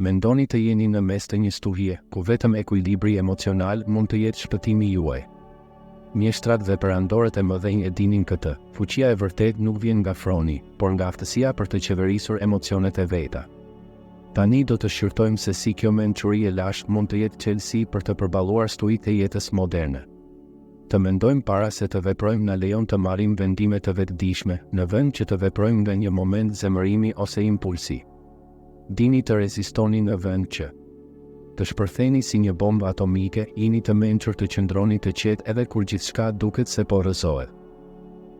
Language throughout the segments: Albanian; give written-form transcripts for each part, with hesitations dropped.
Mendoni të jeni në mes të një stuhie, ku vetëm ekuilibri emocional mund të jetë shpëtimi juaj. Mjeshtrat dhe perandorët e mëdhenj e dinin këtë, fuqia e vërtet nuk vjen nga froni, por nga aftësia për të qeverisur emocionet e veta. Tani do të shqyrtojmë se si kjo mençuri e lashtë mund të jetë çelësi për të përballuar stuhitë e jetës moderne. Të mendojmë para se të veprojmë na lejon të marrim vendime të vetëdijshme, në vend që të veprojmë nga një moment zemërimi ose impulsi. Dini të rezistoni në vend që të shpërtheni si një bombë atomike, jeni të mençur të qëndroni të qetë edhe kur gjithçka duket se po rrëzohet.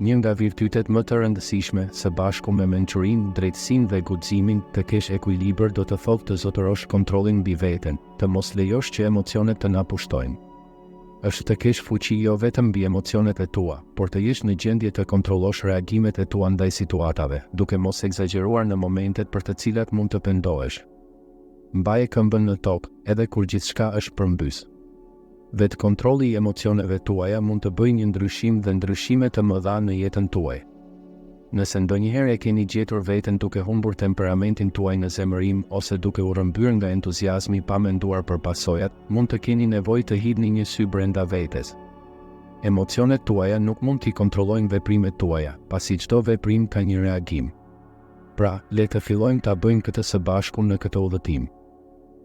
Një nga virtytet më të rëndësishme, së bashku me mençurinë, drejtësinë dhe guximin, të kesh ekuilibër do të thotë të zotërosh kontrollin mbi veten, të mos lejosh që emocionet të na pushtojnë. Është të kesh fuqi jo vetëm mbi emocionet e tua, por të jesh në gjendje të kontrollosh reagimet e tua ndaj situatave, duke mos egzageruar në momentet për të cilat mund të pendohesh. Mbaje këmbën në tokë, edhe kur gjithçka është përmbys. Vetë kontrolli i emocioneve tuaja mund të bëjë një ndryshim dhe ndryshime të mëdha në jetën tuaj. Nëse ndonjëherë e keni gjetur veten duke humbur temperamentin tuaj në zemërim ose duke u rrëmbyer nga entuziazmi pa menduar për pasojat, mund të keni nevojë të hidhni një sy brenda vetes. Emocionet tuaja nuk mund t'i kontrollojnë veprimet tuaja, pasi çdo veprim ka një reagim. Pra, le të fillojmë ta bëjmë këtë së bashku në këtë udhëtim.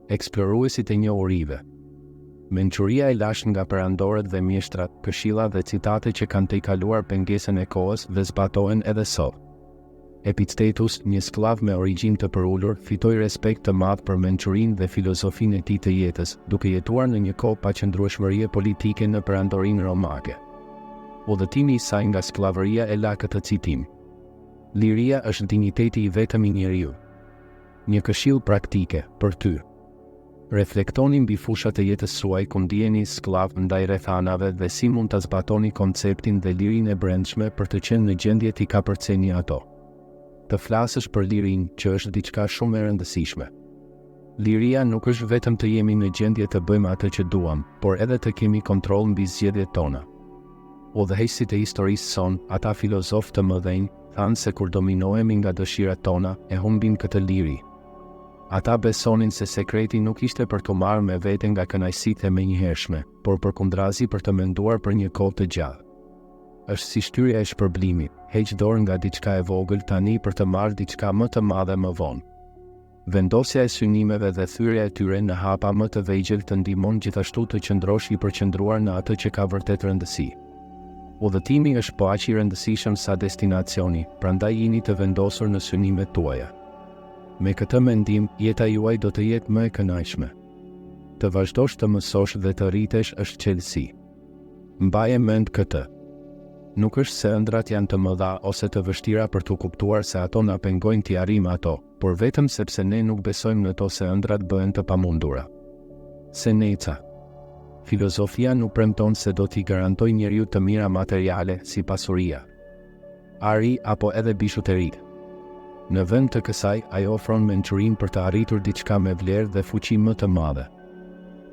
Eksploruesit e njohurive. Mençuria e lashtë nga perandorët dhe mjeshtrat, këshilla dhe citate që kanë tejkaluar pengesën e kohës dhe zbatohen edhe sot. Epiktetus, një sklav me origjinë të përulur, fitoi respekt të madh për mençurinë dhe filozofinë e tij të jetës, duke jetuar në një kohë paqëndrueshmërie politike në perandorinë romake. Udhëtimi i saj nga skllavëria e la këtë citim: liria është dinjiteti i vetëm i njeriu. Një këshill praktike për ty. Reflektoni mbi fushat e jetës suaj ku ndiheni sklav ndaj rrethanave dhe si mund ta zbatoni konceptin dhe lirinë e brendshme për të qenë në gjendje t'i kapërceni ato. Të flasësh për lirinë, që është diçka shumë e rëndësishme. Liria nuk është vetëm të jemi në gjendje të bëjmë atë që duam, por edhe të kemi kontroll mbi zgjedhjet tona. Udhëheqësit e historisë son, ata filozofë të mëdhenj, thanë se kur dominohemi nga dëshirat tona, e humbim këtë liri. Ata besonin se sekreti nuk ishte për të marrë me veten nga kënaqësitë e menjëhershme, por përkundrazi për të menduar për një kohë të gjallë. Është si shtyrja e shpërblimit, heq dorë nga diçka e vogël tani për të marrë diçka më të madhe më vonë. Vendosja e synimeve dhe thyrja e tyre në hapa më të vegjël të ndihmon gjithashtu të qëndrosh i përqendruar në atë që ka vërtet rëndësi. Udhëtimi është po aq i rëndësishëm sa destinacioni, prandaj jini të vendosur në synimet tuaja. Me këtë mendim, jeta juaj do të jetë më e kënaqshme. Të vazhdosh të mësosh dhe të rritesh është çelësi. Mbaje mend këtë. Nuk është se ëndrat janë të mëdha ose të vështira për t'u kuptuar se ato na pengojnë t'i arrijmë ato, por vetëm sepse ne nuk besojmë në to se ëndrat bëhen të pamundura. Seneca. Filozofia nuk premton se do t'i garantoj njeriu të mira materiale si pasuria, ari apo edhe bishuteritë. Në vend të kësaj, ajo ofron mençurinë për të arritur diçka me vlerë dhe fuqi më të madhe.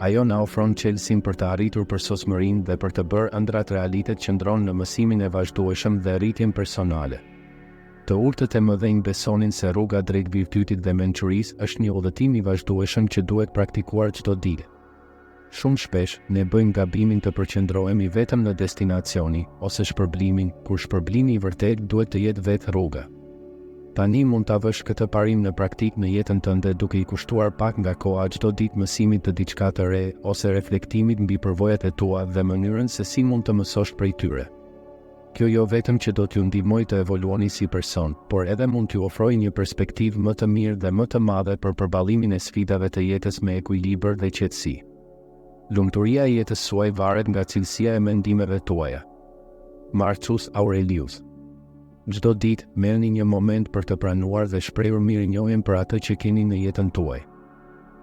Ajo na ofron çelësinë për të arritur përsosmërinë dhe për të bërë ëndrat realitet qëndron në mësimin e vazhdueshëm dhe rritjen personale. Të urtët e mëdhenj besonin se rruga drejt virtytit dhe mençurisë është një udhëtim i vazhdueshëm që duhet praktikuar çdo ditë. Shumë shpesh, ne bëjmë gabimin të përqendrohemi vetëm në destinacioni ose shpërblimin, kur shpërblimi i vërtet duhet të jetë vetë rruga. Tani mund ta vësh këtë parim në praktikë në jetën tënde duke i kushtuar pak nga koha çdo ditë mësimit të diçka të re ose reflektimit mbi përvojat e tua dhe mënyrën se si mund të mësosh prej tyre. Kjo jo vetëm që do t'ju ndihmojë të evoluoni si person, por edhe mund t'ju ofrojë një perspektivë më të mirë dhe më të madhe për përballimin e sfidave të jetës me ekuilibër dhe qetësi. Lumturia e jetës suaj varet nga cilësia e mendimeve tuaja. Marcus Aurelius. Çdo ditë, merrni një moment për të pranuar dhe shprehur mirënjohjen për atë që keni në jetën tuaj.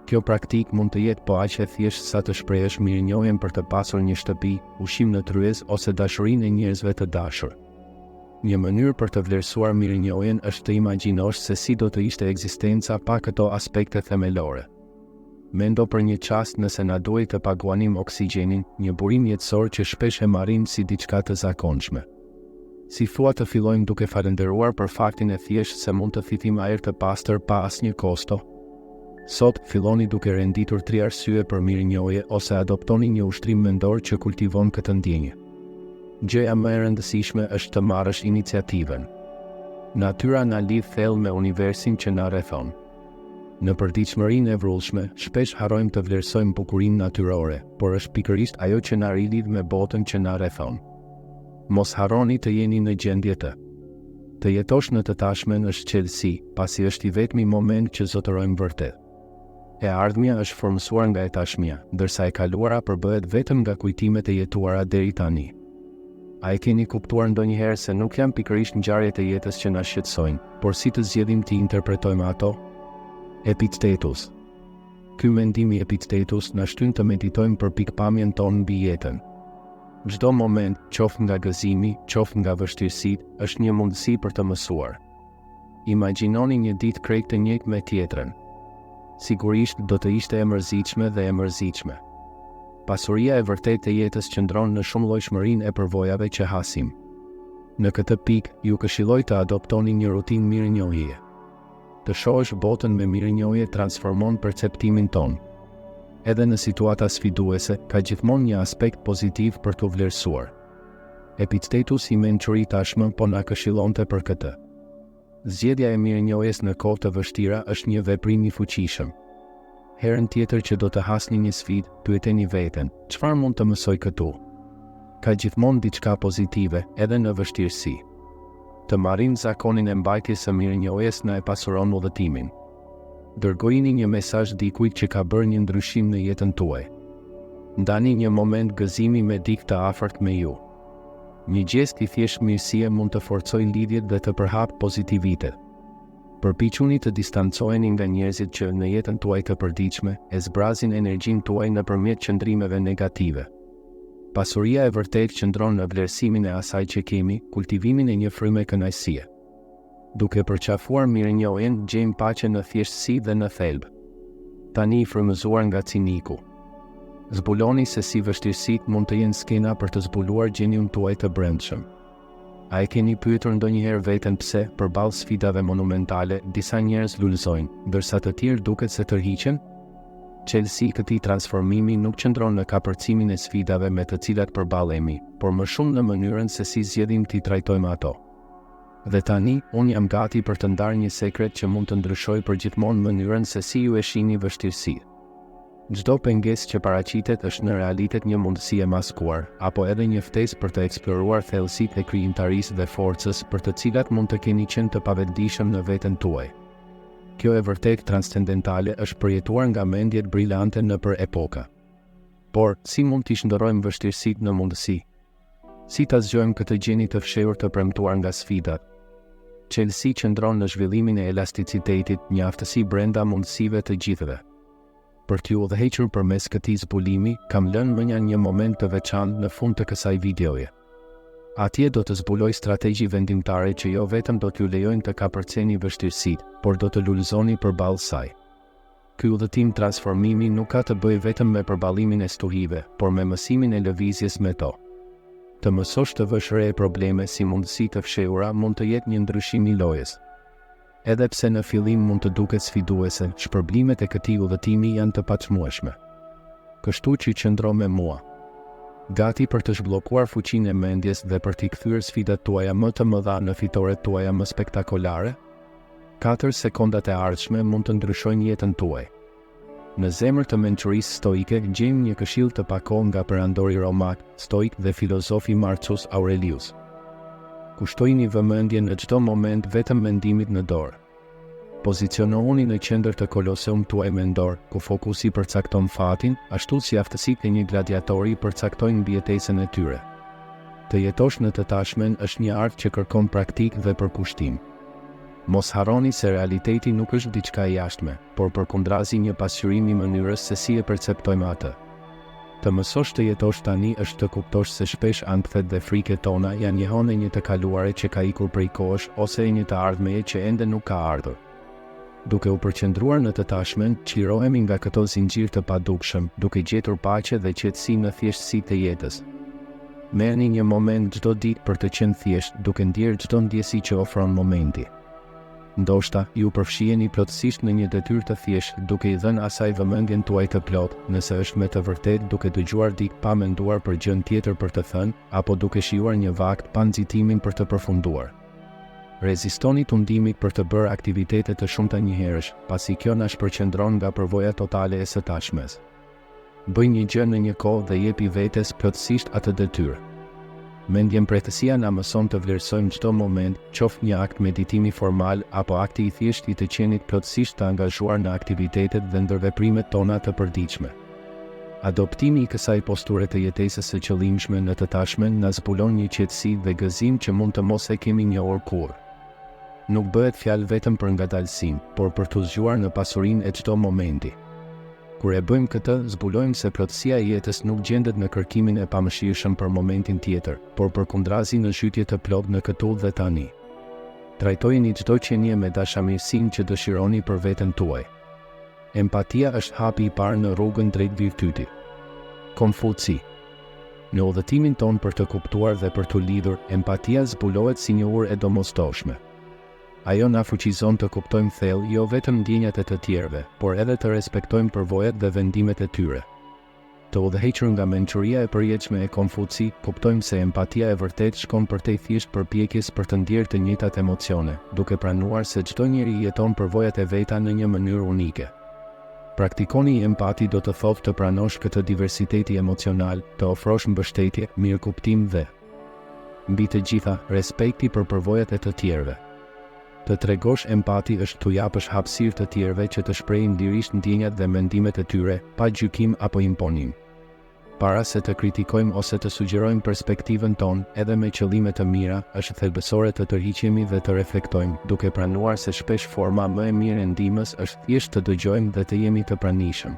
Kjo praktikë mund të jetë po aq e thjeshtë sa të shprehësh mirënjohjen për të pasur një shtëpi, ushqim në tryez ose dashurinë e njerëzve të dashur. Një mënyrë për të vlerësuar mirënjohjen është të imagjinosh se si do të ishte ekzistenca pa këto aspekte themelore. Mendo për një çast nëse na duhet të paguanim oksigjenin, një burim jetësor që shpesh e marrim si diçka të zakonshme. Si thua të fillojmë duke falendëruar për faktin e thjeshtë se mund të fitim ajër të pastër pa asnjë kosto? Sot, filloni duke renditur 3 arsye për mirënjohje ose adoptoni një ushtrim mendor që kultivon këtë ndjenjë. Gjëja më e rëndësishme është të marrësh iniciativën. Natyra na lidh thellë me universin që na rrethon. Në përditshmërinë e vrullshme, shpesh harrojmë të vlerësojmë bukurinë natyrore, por është pikërisht ajo që na rilidh me botën që na rrethon. Mos harroni të jeni në gjendje të jetosh në të tashmen është qelësi, pasi është i vetmi moment që zotërojmë vërtet. E ardhmja është formësuar nga e tashmja, ndërsa e kaluara përbëhet vetëm nga kujtimet e jetuara deri tani. A e keni kuptuar ndonjëherë se nuk janë pikërisht ngjarjet e jetës që na shqetësojnë, por si të zgjedhim të interpretojmë ato? Epiktetus. Ky mendim i Epiktetus na shtyn të meditojmë për pikpamjen tonë mbi jetën. Çdo moment, qoftë nga gëzimi, qoftë nga vështirësitë, është një mundësi për të mësuar. Imagjinoni një ditë krejt të njëjtë me tjetrën. Sigurisht do të ishte e mërzitshme dhe e mërzitshme. Pasuria e vërtetë e jetës qëndron në shumëllojshmërinë e përvojave që hasim. Në këtë pikë, ju këshilloj të adoptoni një rutinë mirënjohjeje. Të shohësh botën me mirënjohje transformon perceptimin ton. Edhe në situata sfiduese, ka gjithmonë një aspekt pozitiv për të vlerësuar. Epiktetus i mençuri tashmë po na këshillonte për këtë. Zgjedhja e mirënjohjes në kohë të vështira është një veprim i fuqishëm. Herën tjetër që do të hasni një sfidë, pyeteni veten, çfarë mund të mësoj këtu? Ka gjithmonë diçka pozitive, edhe në vështirësi. Të marrim zakonin e mbajtjes së mirënjohjes na e pasuron udhëtimin. Dërgojini një mesazh dikujt që ka bërë një ndryshim në jetën tuaj. Ndani një moment gëzimi me dikë të afërt me ju. Një gjest i thjesht mirësie mund të forcojë lidhjet dhe të përhap pozitivitet. Përpiquni të distancoheni nga njerëzit që në jetën tuaj të përditshme e zbrazin energjinë tuaj nëpërmjet qëndrimeve negative. Pasuria e vërtetë qëndron në vlerësimin e asaj që kemi, kultivimin e një fryme kënaqësie. Duke përqafuar mirënjohjen, gjejmë paqe në thjeshtësi dhe në thelb. Tani i frymëzuar nga ciniku. Zbuloni se si vështirësitë mund të jenë skena për të zbuluar gjeniun tuaj të brendshëm. A e keni pyetur ndonjëherë veten pse, përballë sfidave monumentale, disa njerëz lulëzojnë, ndërsa të tjerë duket se tërhiqen? Çelësi i këtij transformimi nuk qëndron në kapërcimin e sfidave me të cilat përballemi, por më shumë në mënyrën se si zgjedhim t'i trajtojmë ato. Dhe tani, unë jam gati për të ndarë një sekret që mund të ndryshojë përgjithmonë mënyrën se si ju e shihni vështirësitë. Çdo pengesë që paraqitet është në realitet një mundësi e maskuar, apo edhe një ftesë për të eksploruar thellësitë e krijimtarisë dhe forcës për të cilat mund të keni qenë të pavetëdijshëm në veten tuaj. Kjo e vërtet transcendentale është përjetuar nga mendjet brillante nëpër epoka. Por, si mund t'i shndërrojmë vështirësitë në mundësi? Si ta zgjojmë këtë gjeni të fshehur të premtuar nga sfidat? Çelësi qëndron në zhvillimin e elasticitetit, një aftësi brenda mundësive të gjithëve. Për t'ju udhëhequr përmes këtij zbulimi, kam lënë mënja një moment të veçantë në fund të kësaj videoje. Atje do të zbuloj strategji vendimtare që jo vetëm do t'ju lejojnë të kapërceni vështirësitë, por do të lulëzoni përballë saj. Ky udhëtim transformimi nuk ka të bëjë vetëm me përballimin e stuhive, por me mësimin e lëvizjes me to. Të mësosh të vësh re probleme si mundësi të fshehura mund të jetë një ndryshim i lojës. Edhe pse në fillim mund të duket sfiduese, shpërblimet e këtij udhëtimi janë të paçmueshme. Kështu që qëndro me mua. Gati për të zhbllokuar fuqinë e mendjes dhe për t'i kthyer sfidat tuaja më të mëdha në fitoret tuaja më spektakolare? 4 sekondat e ardhshme mund të ndryshojnë jetën tuaj. Në zemër të mençurisë stoike gjejmë një këshill të pakohë nga perandori romak, stoik dhe filozofi Marcus Aurelius. Kushtojini vëmendjen në çdo moment vetëm mendimit në dorë. Pozicionohuni në qendër të koloseum tuaj mendor, ku fokusi përcakton fatin, ashtu si aftësitë e një gladiatori përcaktojnë mbijetesën e tyre. Të jetosh në të tashmen është një art që kërkon praktikë dhe përkushtim. Mos harroni se realiteti nuk është diçka e jashtme, por përkundrazi një pasqyrim i mënyrës se si e perceptojmë atë. Të mësosh të jetosh tani është të kuptosh se shpesh ankthet dhe friket tona janë njëhon e një të kaluare që ka ikur prej kohësh ose e një të ardhmeje që ende nuk ka ardhur. Duke u përqendruar në të tashmen, çlirohemi nga këto zinxhir të padukshëm, duke gjetur paqe dhe qetësi në thjeshtësitë e jetës. Merrni një moment çdo ditë për të qenë thjesht, duke ndjerë çdo ndjesi që ofron momenti. Ndoshta, ju përfshiheni plotësisht në një detyrë të thjeshtë duke i dhënë asaj vëmendjen tuaj të plot, nëse është me të vërtetë duke dëgjuar dik pa menduar për gjën tjetër për të thënë, apo duke shijuar një vakt pa nxitimin për të përfunduar. Rezistoni tundimit për të bërë aktivitete të shumta njëherësh, pasi kjo na shpërqendron nga përvoja totale e së tashmes. Bëj një gjë në një kohë dhe jepi vetes plotësisht atë detyrë. Mendjemprejtësia na mëson të vlerësojmë çdo moment, qoftë një akt meditimi formal apo akti i thjeshtë i të qenit plotësisht të angazhuar në aktivitetet dhe ndërveprimet tona të përditshme. Adoptimi i kësaj posture të jetesës së qëllimshme në të tashmen na zbulon një qetësi dhe gëzim që mund të mos e kemi njohur kurrë. Nuk bëhet fjalë vetëm për ngadalësim, por për t'u zgjuar në pasurinë e çdo momenti. Kur e bëjmë këtë, zbulojmë se plotësia e jetës nuk gjendet në kërkimin e pamëshirshëm për momentin tjetër, por përkundrazi në zhytje të plot në këtu dhe tani. Trajtojeni çdo qenie me dashamirësinë që dëshironi për veten tuaj. Empatia është hapi i parë në rrugën drejt virtytit. Konfuci. Në udhëtimin ton për të kuptuar dhe për t'u lidhur, empatia zbulohet si një urë e domosdoshme. Ajo na fuqizon të kuptojmë thellë jo vetëm ndjenjat e të tjerëve, por edhe të respektojmë përvojat dhe vendimet e tyre. Të udhëhequr nga mençuria e përjetshme e Konfuci, kuptojmë se empatia e vërtet shkon përtej thjesht përpjekjes për të ndjerë të njëjtat emocione, duke pranuar se çdo njeri jeton përvojat e veta në një mënyrë unike. Praktikoni i empati do të thotë të pranosh këtë diversiteti emocional, të ofrosh mbështetje, mirëkuptim dhe, mbi të gjitha, respekti për përvojat e të tjerëve. Të tregosh empati është t'u japësh hapësirë të tjerëve që të shprehin lirisht ndjenjat dhe mendimet e tyre, pa gjykim apo imponim. Para se të kritikojmë ose të sugjerojmë perspektivën tonë, edhe me qëllime të mira, është thelbësore të tërhiqemi dhe të reflektojmë, duke pranuar se shpesh forma më e mirë e ndihmës është thjesht të dëgjojmë dhe të jemi të pranishëm.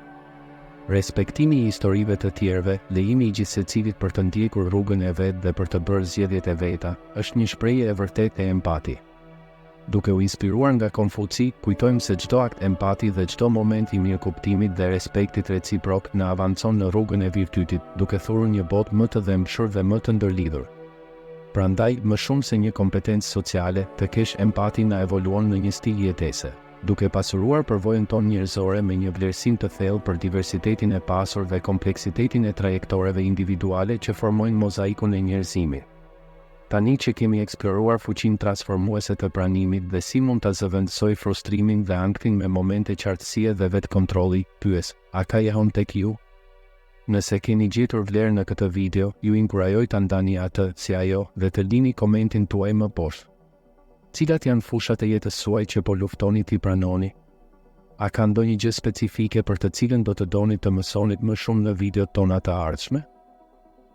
Respektimi i historive të tjerëve, lejimi i gjithsecilit për të ndjekur rrugën e vet dhe për të bërë zgjedhjet e veta, është një shprehje e vërtetë e empati. Duke u inspiruar nga Konfuci, kujtojmë se çdo akt empati dhe çdo moment i mirëkuptimit dhe respektit reciprok na avancon në rrugën e virtytit, duke thurur një botë më të dhëmshur dhe më të ndërlidhur. Prandaj, më shumë se një kompetencë sociale, të kesh empati na evoluon në një stil jetese, duke pasuruar përvojën tonë njerëzore me një vlerësim të thellë për diversitetin e pasur dhe kompleksitetin e trajektoreve individuale që formojnë mozaikun e njerëzimit. Tani që kemi eksploruar fuqinë transformuese të pranimit dhe si mund ta zëvendësoj frustrimin dhe anktin me momente qartësie dhe vetkontrolli, pyes, a ka jehon tek ju? Nëse keni gjetur vlerë në këtë video, ju inkurajoj ta ndani atë si ajo dhe të lini komentin tuaj më poshtë. Cilat janë fushat e jetës suaj që po luftoni t'i pranoni? A ka ndonjë gjë specifike për të cilën do të doni të mësoni më shumë në videot tona të ardhshme?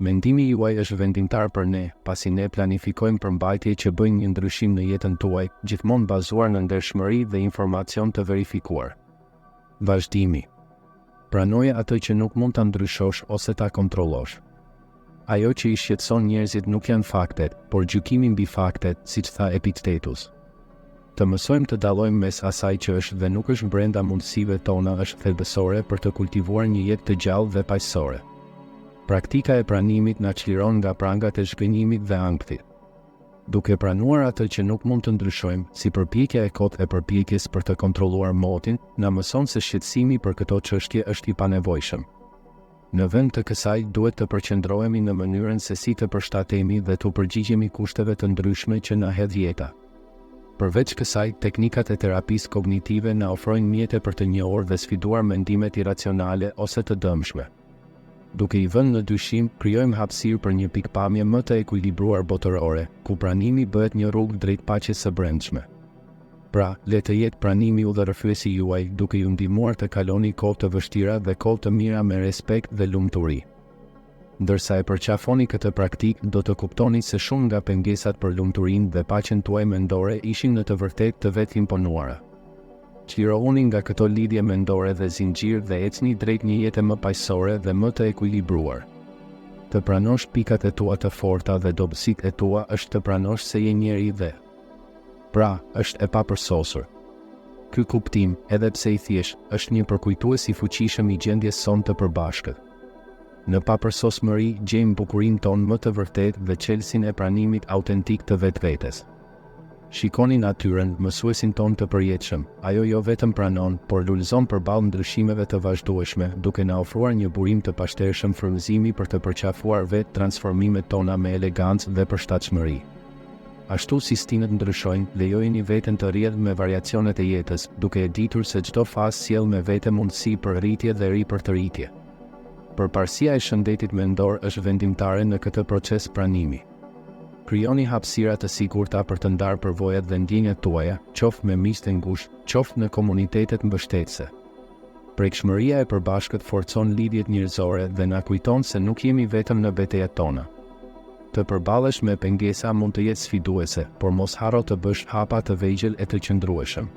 Mendimi juaj është vendimtar për ne, pasi ne planifikojmë përmbajtje që bëjnë një ndryshim në jetën tuaj, gjithmonë bazuar në ndershmëri dhe informacion të verifikuar. Vazhdimi. Pranoje atë që nuk mund ta ndryshosh ose ta kontrollosh. Ajo që i shqetëson njerëzit nuk janë faktet, por gjykimi mbi faktet, siç tha Epiktetus. Të mësojmë të dallojmë mes asaj që është dhe nuk është brenda mundësive tona është thelbësore për të kultivuar një jetë të gjallë dhe paqësore. Praktika e pranimit na çliron nga prangat e zhgënjimit dhe ankthit. Duke pranuar atë që nuk mund të ndryshojmë, si përpjekja e kotë e përpjekjes për të kontrolluar motin, na mëson se shqetësimi për këto çështje është i panevojshëm. Në vend të kësaj, duhet të përqendrohemi në mënyrën se si të përshtatemi dhe të përgjigjemi kushteve të ndryshme që na hedh jeta. Përveç kësaj, teknikat e terapisë kognitive na ofrojnë mjete për të njohur dhe sfiduar mendimet iracionale ose të dëmshme. Duke i vënë në dyshim, krijojmë hapësirë për një pikpamje më të ekuilibruar botërore, ku pranimi bëhet një rrugë drejt paqes së brendshme. Pra, le të jetë pranimi udhërrëfyesi juaj, duke ju ndihmuar të kaloni kohë të vështira dhe kohë të mira me respekt dhe lumturi. Ndërsa e përqafoni këtë praktikë, do të kuptoni se shumë nga pengesat për lumturinë dhe paqen tuaj mendore ishin në të vërtetë të vetimponuara. Çlirohuni nga këto lidhje mendore dhe zinxhir dhe ecni drejt një jete më paqësore dhe më të ekuilibruar. Të pranosh pikat e tua të forta dhe dobësitë e tua është të pranosh se je njeri dhe, pra, është e papërsosur. Ky kuptim, edhe pse i thjesht, është një përkujtues i fuqishëm i gjendjes sonë të përbashkët. Në papërsosmëri gjejmë bukurinë tonë më të vërtetë dhe çelësin e pranimit autentik të vetvetes. Shikoni natyrën, mësuesin ton të përjetshëm. Ajo jo vetëm pranon, por lulëzon përballë ndryshimeve të vazhdueshme, duke na ofruar një burim të pashtershëm frymëzimi për të përqafuar vetë transformimet tona me elegancë dhe përshtatshmëri. Ashtu si stinët ndryshojnë, lejojini veten të rrjedh me variacionet e jetës, duke e ditur se çdo fazë sjell me vete mundësi për rritje dhe ripërtëritje. Përparësia e shëndetit mendor është vendimtare në këtë proces pranimi. Krijoni hapësira të sigurta për të ndarë përvojat dhe ndjenjat tuaja, qoftë me miq të ngushtë, qoftë në komunitetet mbështetëse. Prekshmëria e përbashkët forcon lidhjet njerëzore dhe na kujton se nuk jemi vetëm në betejat tona. Të përballesh me pengesa mund të jetë sfiduese, por mos harro të bësh hapa të vegjël e të qëndrueshëm.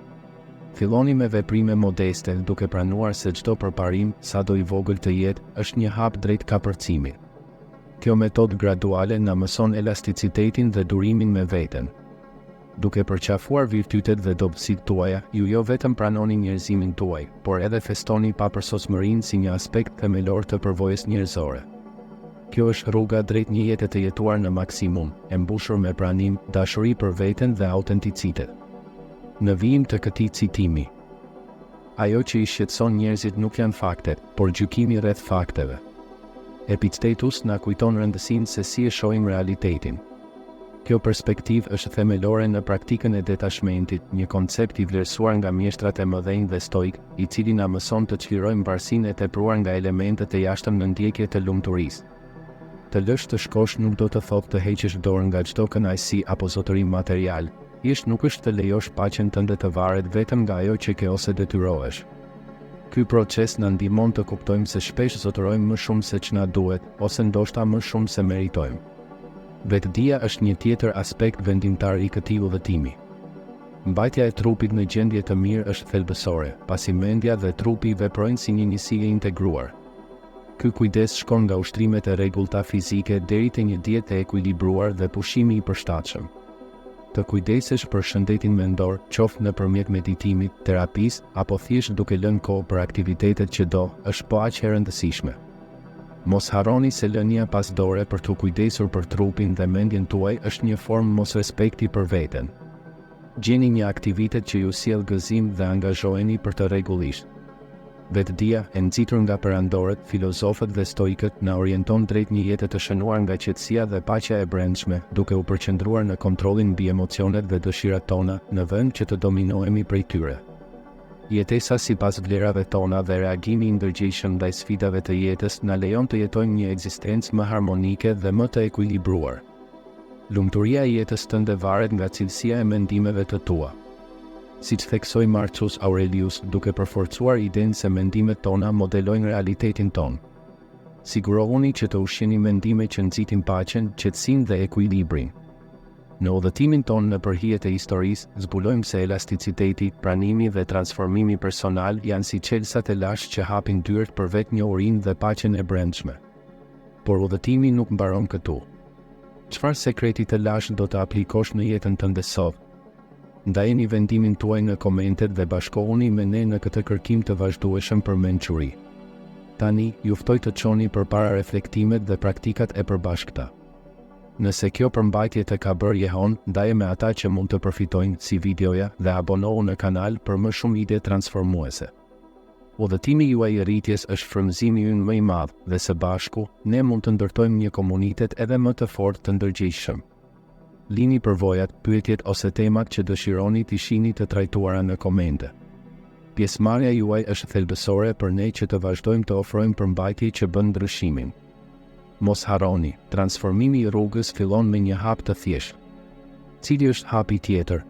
Filloni me veprime modeste, duke pranuar se çdo përparim, sado i vogël të jetë, është një hap drejt kapërcimit. Kjo metodë graduale na mëson elasticitetin dhe durimin me veten. Duke përqafuar virtytet dhe dobësitë tuaja, ju jo vetëm pranoni njerëzimin tuaj, por edhe festoni papërsosmërinë si një aspekt themelor të përvojës njerëzore. Kjo është rruga drejt një jete të jetuar në maksimum, e mbushur me pranim, dashuri për veten dhe autenticitet. Në vijim të këtij citimi, ajo që i shqetëson njerëzit nuk janë faktet, por gjykimi rreth fakteve. Epictetus na kujton rëndësinë se si e shohim realitetin. Kjo perspektivë është themelore në praktikën e detashmentit, një koncept i vlerësuar nga mjeshtrat e mëdhenj dhe stoik, i cili na mëson të çlirojmë bardhësinë e tepruar nga elementet e jashtëm në ndjekje të lumturisë. Të lësh të shkosh nuk do të thotë të heqësh dorë nga çdo kënaqësi apo zotërim material. Thjesht nuk është të lejosh paqen tënde të varet vetëm nga ajo që ke ose detyrohesh. Ky proces na ndihmon të kuptojmë se shpesh zotërojmë më shumë se ç'na duhet, ose ndoshta më shumë se meritojmë. Vetëdia është një tjetër aspekt vendimtar i këtij udhëtimi. Mbajtja e trupit në gjendje të mirë është thelbësore, pasi mendja dhe trupi veprojnë si një njësi e integruar. Ky kujdes shkon nga ushtrimet e rregullta fizike deri te një dietë e ekuilibruar dhe pushimi i përshtatshëm. Të kujdesesh për shëndetin mendor, qoftë nëpërmjet meditimit, terapisë apo thjesht duke lënë kohë për aktivitetet që do, është po aq e rëndësishme. Mos harroni se lënia pas dore për të kujdesur për trupin dhe mendjen tuaj është një formë mosrespekti për veten. Gjeni një aktivitet që ju sjell gëzim dhe angazhoheni për të rregullisht. Vetëdia, e nxitur nga perandorët, filozofët dhe stoikët, na orienton drejt një jete të shënuar nga qetësia dhe paqja e brendshme, duke u përqendruar në kontrollin mbi emocionet dhe dëshirat tona, në vend që të dominohemi prej tyre. Jetesa sipas vlerave tona dhe reagimi i ndërgjegjshëm ndaj sfidave të jetës na lejon të jetojmë një ekzistencë më harmonike dhe më të ekuilibruar. Lumturia e jetës tënde varet nga cilësia e mendimeve të tua. Siç theksoi Marcus Aurelius, duke përforcuar idenë se mendimet tona modelojnë realitetin ton. Sigurohuni që të ushqeni mendime që nxitin paqen, qetësinë dhe ekuilibrin. Në udhëtimin ton në përhijet e historisë, zbulojmë se elasticiteti, pranimi dhe transformimi personal janë si çelësat e lashtë që hapin dyert për vetnjohurinë dhe paqen e brendshme. Por udhëtimi nuk mbaron këtu. Çfarë sekreti të lashtë do të aplikosh në jetën tënde sot? Ndajeni vendimin tuaj në komentet dhe bashkohuni me ne në këtë kërkim të vazhdueshëm për mençuri. Tani, ju ftoj të çoni përpara reflektimet dhe praktikat e përbashkëta. Nëse kjo përmbajtje të ka bërë jehon, ndaje me ata që mund të përfitojnë si videoja dhe abonohu në kanal për më shumë ide transformuese. Udhëtimi juaj i rritjes është frymëzimi ynë më i madh dhe së bashku ne mund të ndërtojmë një komunitet edhe më të fortë të ndërgjegjshëm. Lini përvojat, pyetjet ose temat që dëshironi t'i shihni të trajtuara në komente. Pjesëmarrja juaj është thelbësore për ne që të vazhdojmë të ofrojmë përmbajtje që bën ndryshimin. Mos harroni, transformimi i rrugës fillon me një hap të thjeshtë. Cili është hapi tjetër?